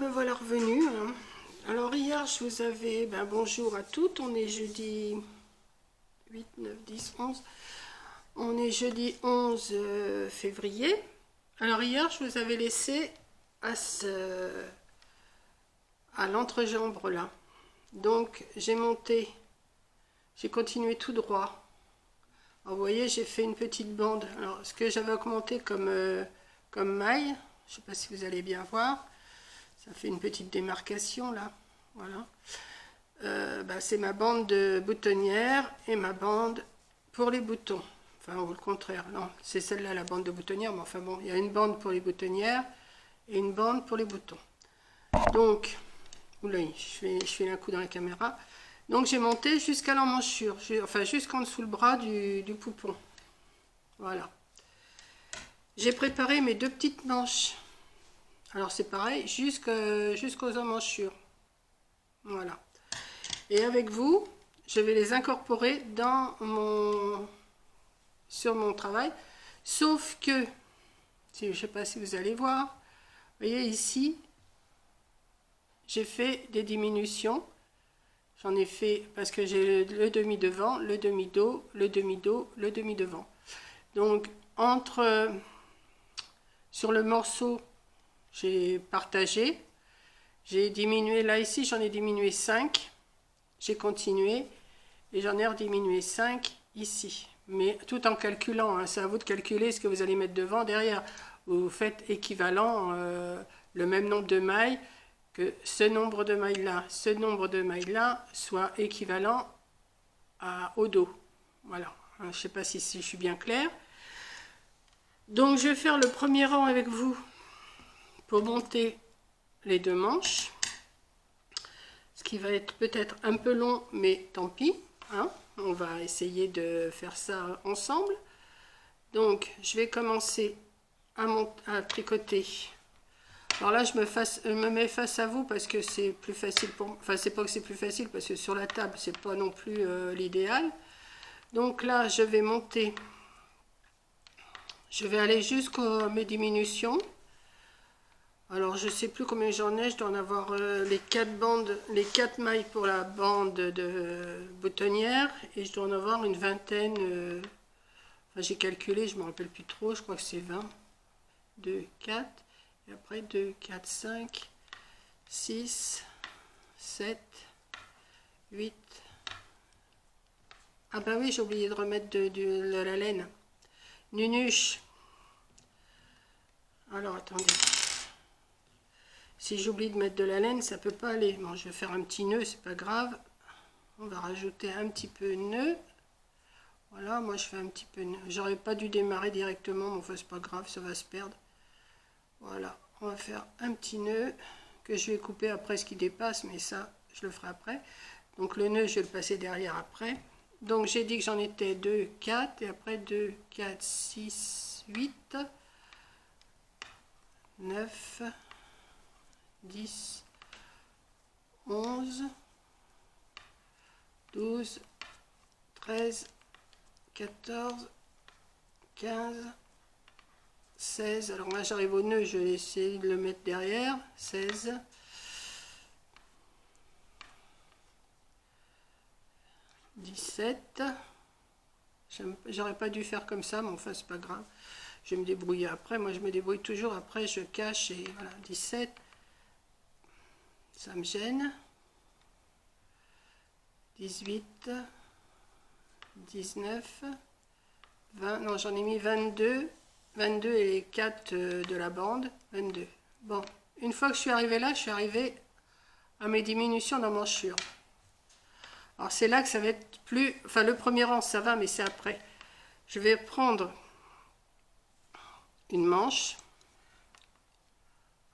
me voilà revenue. Hein. Alors hier, je vous avais... bonjour à toutes, on est jeudi 8, 9, 10, 11. On est jeudi 11 février. Alors hier, je vous avais laissé à l'entrejambe là. Donc j'ai monté, j'ai continué tout droit. Alors, vous voyez, j'ai fait une petite bande. Alors ce que j'avais augmenté comme maille, je ne sais pas si vous allez bien voir, ça fait une petite démarcation là. Voilà. C'est ma bande de boutonnière et ma bande pour les boutons. Enfin, ou le contraire, non, c'est celle-là la bande de boutonnière, mais enfin bon, il y a une bande pour les boutonnières et une bande pour les boutons. Donc, oula, je fais un coup dans la caméra. Donc j'ai monté jusqu'à l'emmanchure, enfin jusqu'en dessous le bras du poupon. Voilà. J'ai préparé mes deux petites manches. Alors c'est pareil, jusqu'aux emmanchures. Voilà. Et avec vous, je vais les incorporer sur mon travail. Sauf que, je ne sais pas si vous allez voir, vous voyez ici, j'ai fait des diminutions. J'en ai fait parce que j'ai le demi-devant, le demi-dos, le demi-dos, le demi-devant. Donc, sur le morceau, j'ai partagé. J'ai diminué, là ici, j'en ai diminué 5. J'ai continué et j'en ai rediminué 5 ici. Mais tout en calculant, hein, c'est à vous de calculer ce que vous allez mettre devant, derrière. Vous faites équivalent, le même nombre de mailles, que ce nombre de mailles-là, soit équivalent au dos. Voilà, je ne sais pas si je suis bien claire. Donc je vais faire le premier rang avec vous pour monter les deux manches. Ce qui va être peut-être un peu long, mais tant pis. Hein, on va essayer de faire ça ensemble. Donc je vais commencer à tricoter. Alors là, je me mets face à vous parce que c'est plus facile pour moi. Enfin, c'est pas que c'est plus facile parce que sur la table, c'est pas non plus l'idéal. Donc là, je vais monter. Je vais aller jusqu'à mes diminutions. Alors, je sais plus combien j'en ai. Je dois en avoir les 4 mailles pour la bande de boutonnière. Et je dois en avoir une vingtaine. Enfin, j'ai calculé, je me rappelle plus trop. Je crois que c'est 20. 2, 4. Et après 2, 4, 5, 6, 7, 8. Ah bah oui, j'ai oublié de remettre de la laine. Nunuche. Alors attendez. Si j'oublie de mettre de la laine, ça peut pas aller. Bon, je vais faire un petit nœud, c'est pas grave. On va rajouter un petit peu de nœud. Voilà, moi je fais un petit peu de nœud. J'aurais pas dû démarrer directement, mais enfin c'est pas grave, ça va se perdre. Voilà, on va faire un petit nœud que je vais couper après ce qui dépasse, mais ça, je le ferai après. Donc le nœud, je vais le passer derrière après. Donc j'ai dit que j'en étais 2, 4, et après 2, 4, 6, 8, 9, 10, 11, 12, 13, 14, 15, 16. Alors là, j'arrive au nœud, je vais essayer de le mettre derrière. 16, 17. J'aurais pas dû faire comme ça, mais enfin, c'est pas grave. Je vais me débrouiller après. Moi, je me débrouille toujours. Après, je cache et voilà. 17. Ça me gêne. 18. 19. 20. Non, j'en ai mis 22. 22 et les 4 de la bande. 22. Bon, une fois que je suis arrivée là, je suis arrivée à mes diminutions d'emmanchure. Alors c'est là que ça va être plus... Enfin, le premier rang, ça va, mais c'est après. Je vais prendre une manche.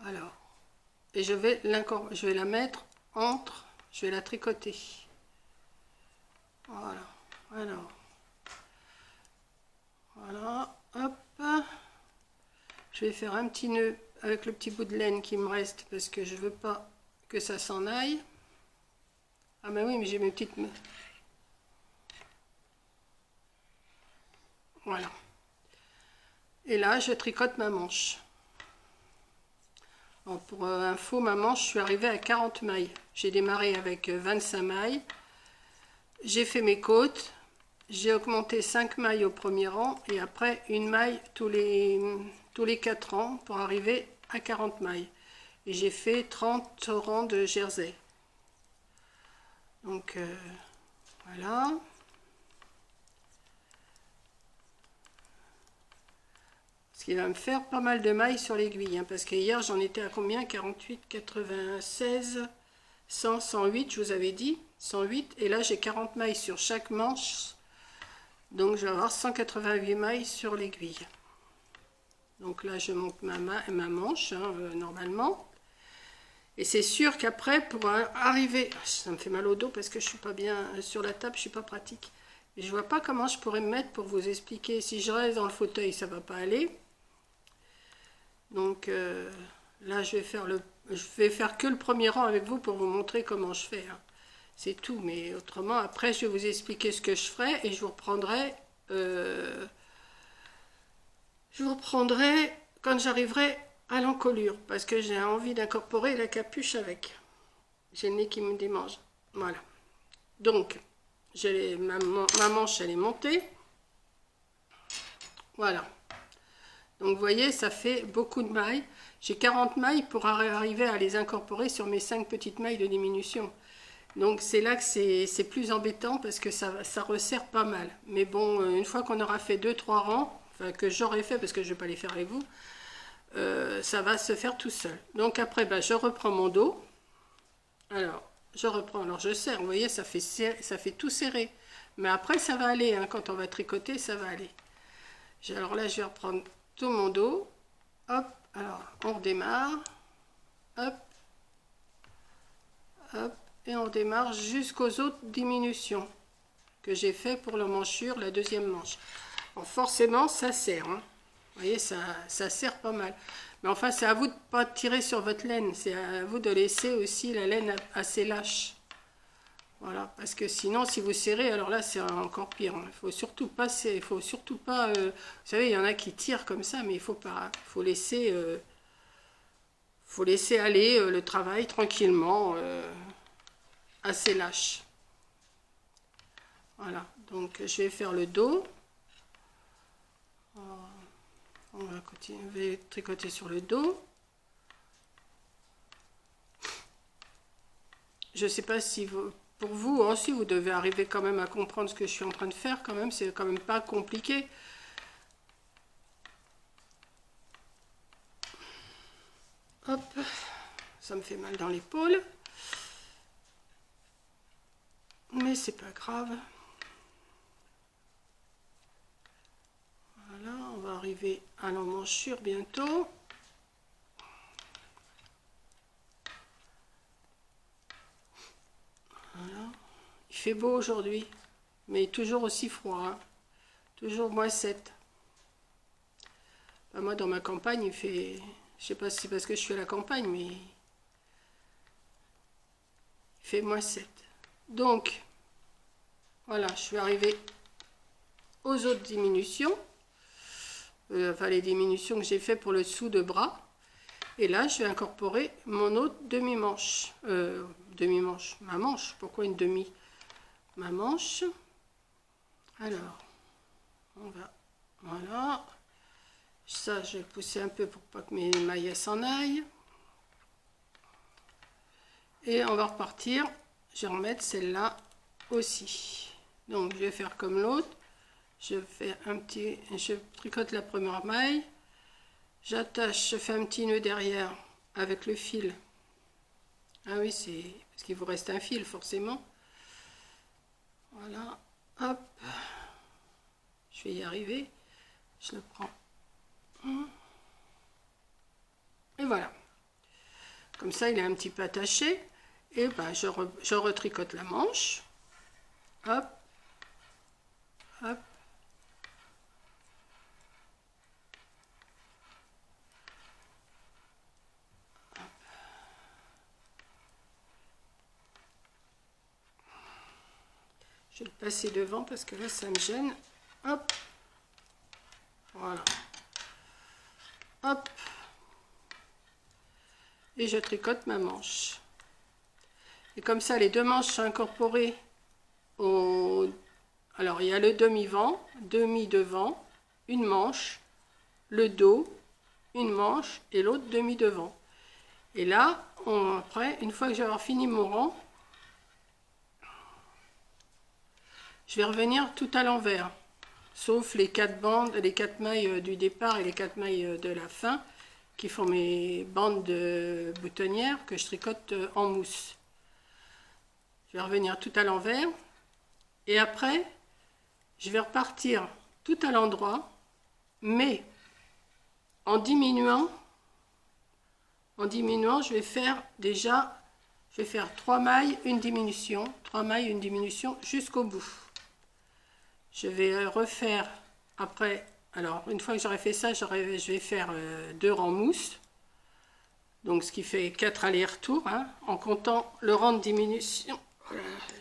Alors, et je vais la mettre entre... Je vais la tricoter. Voilà. Alors, voilà. Hop. Je vais faire un petit nœud avec le petit bout de laine qui me reste parce que je veux pas que ça s'en aille. Ah ben oui, mais j'ai mes petites... Voilà. Et là, je tricote ma manche. Alors, pour info, ma manche, je suis arrivée à 40 mailles. J'ai démarré avec 25 mailles. J'ai fait mes côtes. J'ai augmenté 5 mailles au premier rang et après une maille tous les 4 rangs pour arriver à 40 mailles. Et j'ai fait 30 rangs de jersey. Donc voilà. Ce qui va me faire pas mal de mailles sur l'aiguille. Hein, parce que hier j'en étais à combien? 48, 96, 100, 108, je vous avais dit. 108. Et là j'ai 40 mailles sur chaque manche. Donc je vais avoir 188 mailles sur l'aiguille. Donc là je monte ma manche hein, normalement. Et c'est sûr qu'après pour arriver, ça me fait mal au dos parce que je suis pas bien sur la table, je suis pas pratique. Et je vois pas comment je pourrais me mettre pour vous expliquer. Si je reste dans le fauteuil, ça va pas aller. Donc là je vais faire que le premier rang avec vous pour vous montrer comment je fais. Hein. C'est tout, mais autrement, après, je vais vous expliquer ce que je ferai et je vous reprendrai quand j'arriverai à l'encolure, parce que j'ai envie d'incorporer la capuche avec. J'ai le nez qui me démange. Voilà. Donc, ma manche, elle est montée. Voilà. Donc, vous voyez, ça fait beaucoup de mailles. J'ai 40 mailles pour arriver à les incorporer sur mes 5 petites mailles de diminution. Donc c'est là que c'est plus embêtant parce que ça resserre pas mal. Mais bon, une fois qu'on aura fait 2-3 rangs, enfin que j'aurai fait parce que je ne vais pas les faire avec vous, ça va se faire tout seul. Donc après, je reprends mon dos. Alors, je serre, vous voyez, ça fait tout serré. Mais après, ça va aller, hein, quand on va tricoter, ça va aller. Alors là, je vais reprendre tout mon dos. Hop, alors on redémarre. Hop, hop. Et on démarre jusqu'aux autres diminutions que j'ai fait pour l'emmanchure, la deuxième manche. Alors forcément, ça serre. Hein. Vous voyez, ça serre pas mal. Mais enfin, c'est à vous de ne pas tirer sur votre laine. C'est à vous de laisser aussi la laine assez lâche. Voilà, parce que sinon, si vous serrez, alors là, c'est encore pire. Il faut surtout pas... vous savez, il y en a qui tirent comme ça, mais il faut pas. Il faut laisser aller le travail tranquillement. Assez lâche. Voilà, donc je vais faire le dos. On va tricoter sur le dos. Je ne sais pas si pour vous aussi, vous devez arriver quand même à comprendre ce que je suis en train de faire. Quand même, c'est quand même pas compliqué. Hop, ça me fait mal dans l'épaule. Mais c'est pas grave. Voilà, on va arriver à l'emmanchure bientôt. Voilà. Il fait beau aujourd'hui, mais toujours aussi froid. Hein. Toujours -7. Ben, moi, dans ma campagne, il fait... Je sais pas si c'est parce que je suis à la campagne, mais... Il fait -7. Donc, voilà, je suis arrivée aux autres diminutions. Enfin, les diminutions que j'ai fait pour le dessous de bras. Et là, je vais incorporer mon autre demi-manche. Demi-manche, ma manche. Pourquoi une demi? Ma manche. Alors, on va... Voilà. Ça, je vais pousser un peu pour pas que mes mailles s'en aillent. Et on va repartir. Je vais remettre celle-là aussi. Donc, je vais faire comme l'autre. Je tricote la première maille. J'attache, je fais un petit nœud derrière avec le fil. Ah oui, c'est parce qu'il vous reste un fil forcément. Voilà, hop. Je vais y arriver. Je le prends. Et voilà. Comme ça, il est un petit peu attaché. Et je retricote la manche. Hop. Hop. Je vais le passer devant parce que là, ça me gêne. Hop. Voilà. Hop. et je tricote ma manche. Et comme ça, les deux manches sont incorporées au... Alors, il y a le demi-vent, demi-devant, une manche, le dos, une manche et l'autre demi-devant. Et là, après, une fois que j'ai fini mon rang, je vais revenir tout à l'envers, sauf les 4 bandes, les 4 mailles du départ et les 4 mailles de la fin, qui font mes bandes de boutonnière que je tricote en mousse. Je vais revenir tout à l'envers, et après, je vais repartir tout à l'endroit, mais en diminuant, je vais faire déjà, 3 mailles, une diminution, 3 mailles, une diminution jusqu'au bout. Je vais refaire après, alors une fois que j'aurai fait ça, je vais faire 2 rangs mousse, donc ce qui fait 4 allers-retours, hein, en comptant le rang de diminution,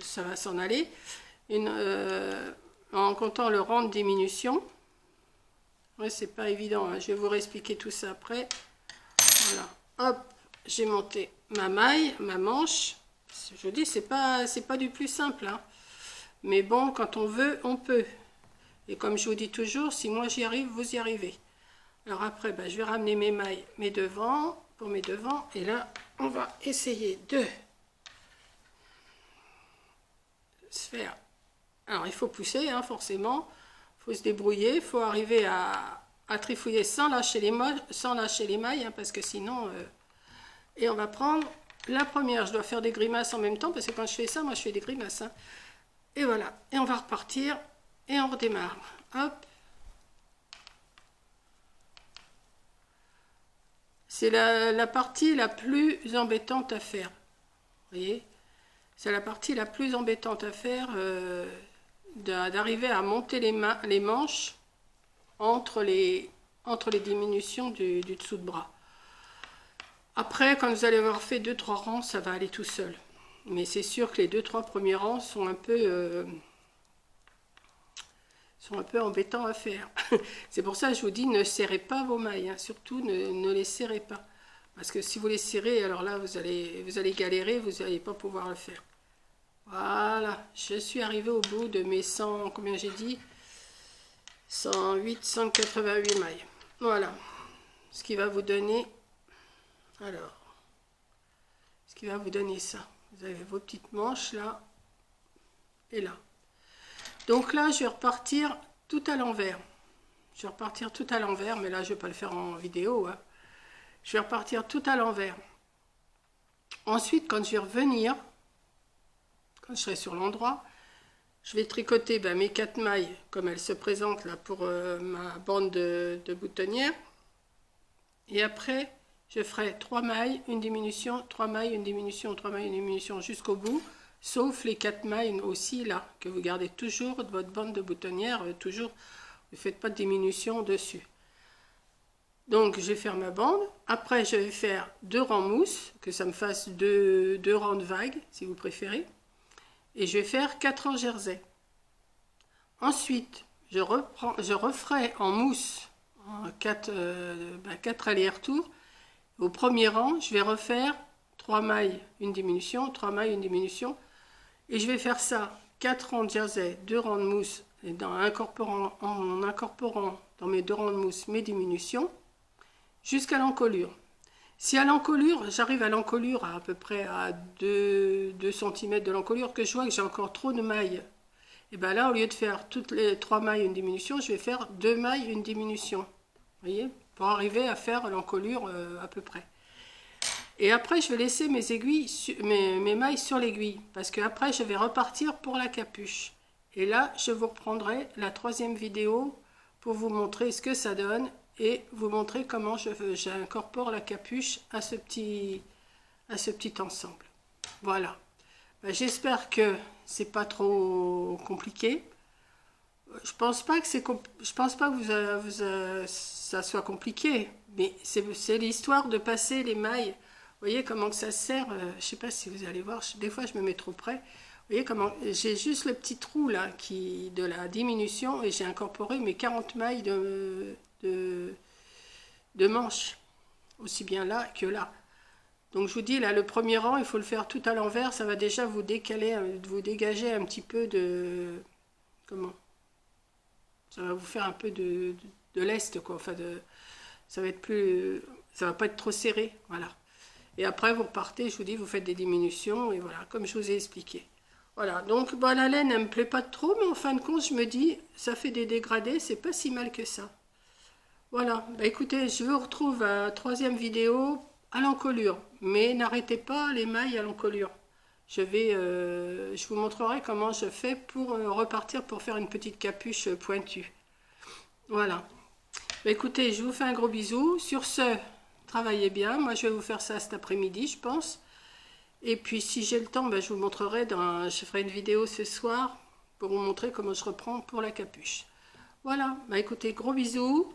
ça va s'en aller, en comptant le rang de diminution. Ouais, c'est pas évident, hein. Je vais vous réexpliquer tout ça après. Voilà, hop, j'ai monté ma maille, ma manche. Je dis, c'est pas du plus simple, hein. Mais bon, quand on veut, on peut. Et comme je vous dis toujours, si moi j'y arrive, vous y arrivez. Alors après, je vais ramener mes mailles, pour mes devants. Et là, on va essayer de se faire. Alors, il faut pousser, hein, forcément. Il faut se débrouiller. Il faut arriver à trifouiller sans lâcher les mailles, hein, parce que sinon... Et on va prendre la première. Je dois faire des grimaces en même temps, parce que quand je fais ça, moi, je fais des grimaces, hein. Et voilà. Et on va repartir. Et on redémarre. Hop. C'est la partie la plus embêtante à faire. Vous voyez? C'est la partie la plus embêtante à faire, d'arriver à monter les manches entre les diminutions du dessous de bras. Après, quand vous allez avoir fait 2-3 rangs, ça va aller tout seul. Mais c'est sûr que les 2-3 premiers rangs sont un peu embêtants à faire. C'est pour ça que je vous dis, ne serrez pas vos mailles, hein. Surtout ne les serrez pas. Parce que si vous les serrez, alors là, vous allez galérer, vous n'allez pas pouvoir le faire. Voilà, je suis arrivée au bout de mes 100, combien j'ai dit 108, 188 mailles. Voilà, ce qui va vous donner, alors, ce qui va vous donner ça. Vous avez vos petites manches là et là. Donc là, je vais repartir tout à l'envers. Je vais repartir tout à l'envers, mais là, je ne vais pas le faire en vidéo, hein. Je vais repartir tout à l'envers. Ensuite, quand je vais revenir, quand je serai sur l'endroit, je vais tricoter mes 4 mailles comme elles se présentent là pour ma bande de boutonnière. Et après, je ferai 3 mailles, une diminution, 3 mailles, une diminution, 3 mailles, une diminution jusqu'au bout, sauf les 4 mailles aussi là, que vous gardez toujours de votre bande de boutonnière, toujours, ne faites pas de diminution dessus. Donc je vais faire ma bande, après je vais faire 2 rangs mousse, que ça me fasse 2 rangs de vagues si vous préférez, et je vais faire 4 rangs jersey. Ensuite je referai en mousse 4 allers-retours. Au premier rang je vais refaire 3 mailles, une diminution, 3 mailles, une diminution, et je vais faire ça 4 rangs de jersey, 2 rangs de mousse, et en incorporant dans mes 2 rangs de mousse mes diminutions, jusqu'à l'encolure. Si à l'encolure, j'arrive à l'encolure à peu près à 2 cm de l'encolure, que je vois que j'ai encore trop de mailles, et bien là, au lieu de faire toutes les 3 mailles une diminution, je vais faire 2 mailles une diminution. Vous voyez, pour arriver à faire l'encolure à peu près. Et après, je vais laisser mes aiguilles, mes mailles sur l'aiguille, parce que après, je vais repartir pour la capuche. Et là, je vous reprendrai la 3e vidéo pour vous montrer ce que ça donne et vous montrer comment j'incorpore la capuche à ce petit ensemble. Voilà. J'espère que c'est pas trop compliqué. Je pense pas que ça soit compliqué, mais c'est l'histoire de passer les mailles. Vous voyez comment que ça sert, je sais pas si vous allez voir, des fois je me mets trop près. Vous voyez comment j'ai juste le petit trou là de la diminution et j'ai incorporé mes 40 mailles de manches, aussi bien là que là. Donc je vous dis, là, le premier rang, il faut le faire tout à l'envers. Ça va déjà vous décaler, vous dégager un petit peu de... Comment? Ça va vous faire un peu de lest, quoi. Enfin, ça va être plus... Ça va pas être trop serré, voilà. Et après, vous repartez, je vous dis, vous faites des diminutions, et voilà, comme je vous ai expliqué. Voilà, donc bah, la laine, elle me plaît pas trop, mais en fin de compte, je me dis, ça fait des dégradés, c'est pas si mal que ça. Voilà, bah, écoutez, je vous retrouve à la troisième vidéo à l'encolure, mais n'arrêtez pas les mailles à l'encolure. Je vous montrerai comment je fais pour repartir pour faire une petite capuche pointue. Voilà. Bah, écoutez, je vous fais un gros bisou. Sur ce, travaillez bien. Moi, je vais vous faire ça cet après-midi, je pense. Et puis, si j'ai le temps, bah, je vous montrerai, je ferai une vidéo ce soir pour vous montrer comment je reprends pour la capuche. Voilà. Bah, écoutez, gros bisous.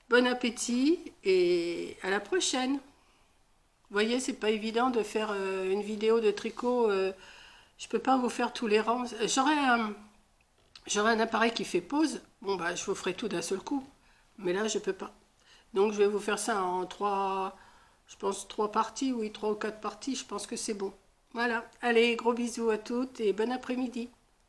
Bon appétit et à la prochaine. Vous voyez, c'est pas évident de faire une vidéo de tricot. Je peux pas vous faire tous les rangs. J'aurais un appareil qui fait pause. Bon, bah, je vous ferai tout d'un seul coup. Mais là, je peux pas. Donc, je vais vous faire ça en je pense 3 parties. Oui, 3 ou 4 parties. Je pense que c'est bon. Voilà. Allez, gros bisous à toutes et bon après-midi.